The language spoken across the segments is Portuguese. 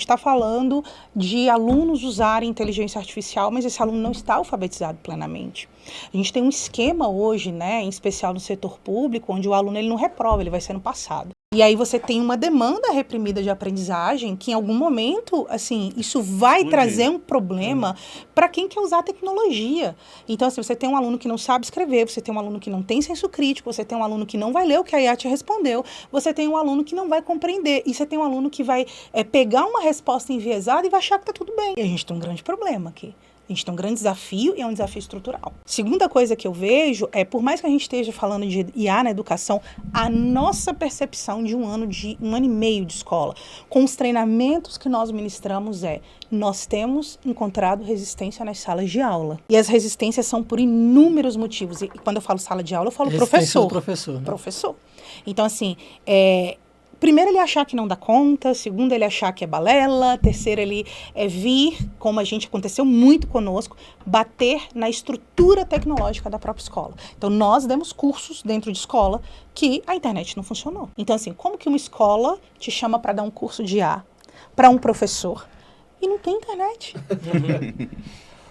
está falando de alunos usarem inteligência artificial, mas esse aluno não está alfabetizado plenamente. A gente tem um esquema hoje, né, em especial no setor público, onde o aluno ele não reprova, ele vai sendo passado. E aí você tem uma demanda reprimida de aprendizagem que em algum momento, assim, isso vai trazer um problema para quem quer usar a tecnologia. Então, assim, você tem um aluno que não sabe escrever, você tem um aluno que não tem senso crítico, você tem um aluno que não vai ler o que a IA te respondeu, você tem um aluno que não vai compreender, e você tem um aluno que vai pegar uma resposta enviesada e vai achar que está tudo bem. E a gente tem um grande problema aqui. A gente tem um grande desafio e é um desafio estrutural. Segunda coisa que eu vejo é, por mais que a gente esteja falando de IA na educação, a nossa percepção de um ano e meio de escola, com os treinamentos que nós ministramos nós temos encontrado resistência nas salas de aula. E as resistências são por inúmeros motivos. E quando eu falo sala de aula, eu falo professor. Professor, né? Professor. Então, assim, primeiro, ele achar que não dá conta. Segundo, ele achar que é balela. Terceiro, ele vir, como aconteceu muito conosco, bater na estrutura tecnológica da própria escola. Então, nós demos cursos dentro de escola que a internet não funcionou. Então, assim, como que uma escola te chama para dar um curso de IA para um professor e não tem internet?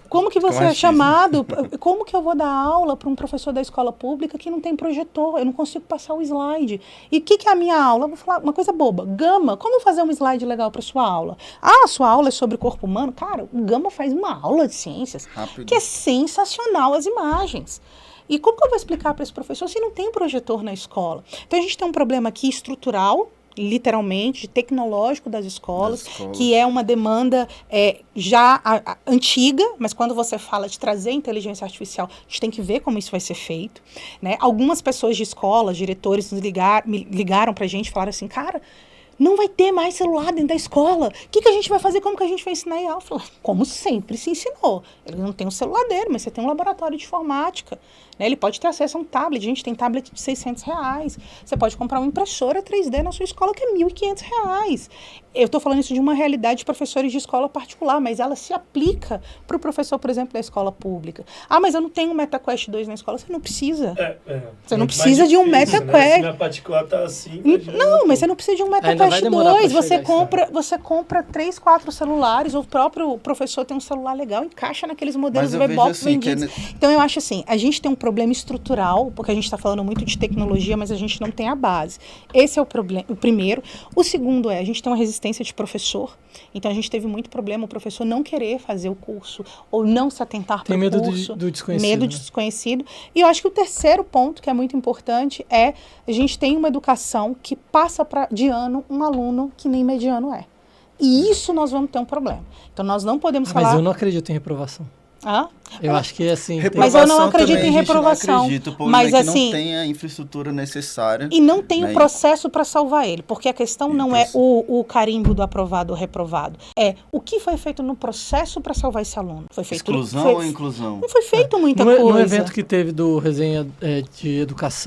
Como que você é chamado? Como que eu vou dar aula para um professor da escola pública que não tem projetor? Eu não consigo passar o slide. E o que é a minha aula? Eu vou falar uma coisa boba. Gama, como fazer um slide legal para sua aula? Ah, a sua aula é sobre o corpo humano? Cara, o Gama faz uma aula de ciências que é sensacional as imagens. E como que eu vou explicar para esse professor se não tem projetor na escola? Então, a gente tem um problema aqui estrutural, literalmente, tecnológico das escolas, que é uma demanda já antiga, mas quando você fala de trazer inteligência artificial, a gente tem que ver como isso vai ser feito, né? Algumas pessoas de escola, diretores, me ligaram pra gente e falaram assim, cara, não vai ter mais celular dentro da escola. O que a gente vai fazer? Como que a gente vai ensinar IA? Eu falei, como sempre se ensinou. Ele não tem um celular dele, mas você tem um laboratório de informática. Né? Ele pode ter acesso a um tablet. A gente tem tablet de R$600. Você pode comprar uma impressora 3D na sua escola que é R$1.500. Eu estou falando isso de uma realidade de professores de escola particular, mas ela se aplica para o professor, por exemplo, da escola pública. Ah, mas eu não tenho um MetaQuest 2 na escola. Você não precisa. Você não precisa de um MetaQuest. Né? Se minha particular está assim... Não, mas você não precisa de um MetaQuest 2, você compra 3, 4 celulares, o próprio professor tem um celular legal, encaixa naqueles modelos Webbox vendidos. Então, eu acho assim, a gente tem um problema estrutural, porque a gente está falando muito de tecnologia, mas a gente não tem a base. Esse é o problema, o primeiro. O segundo a gente tem uma resistência de professor, então a gente teve muito problema, o professor não querer fazer o curso, ou não se atentar para o curso. Tem medo do desconhecido. Medo de desconhecido. E eu acho que o terceiro ponto, que é muito importante, a gente tem uma educação que passa de ano um aluno que nem mediano é. E isso nós vamos ter um problema. Então, nós não podemos falar... Mas eu não acredito em reprovação. Eu acho que assim... Mas eu não acredito em reprovação. Não acredito, mas que assim, não tem a infraestrutura necessária. E não tem o processo para salvar ele. Porque a questão não é o carimbo do aprovado ou reprovado. É o que foi feito no processo para salvar esse aluno. Foi feito, exclusão ou inclusão? Não foi feito muita coisa. No evento que teve do Resenha de Educação,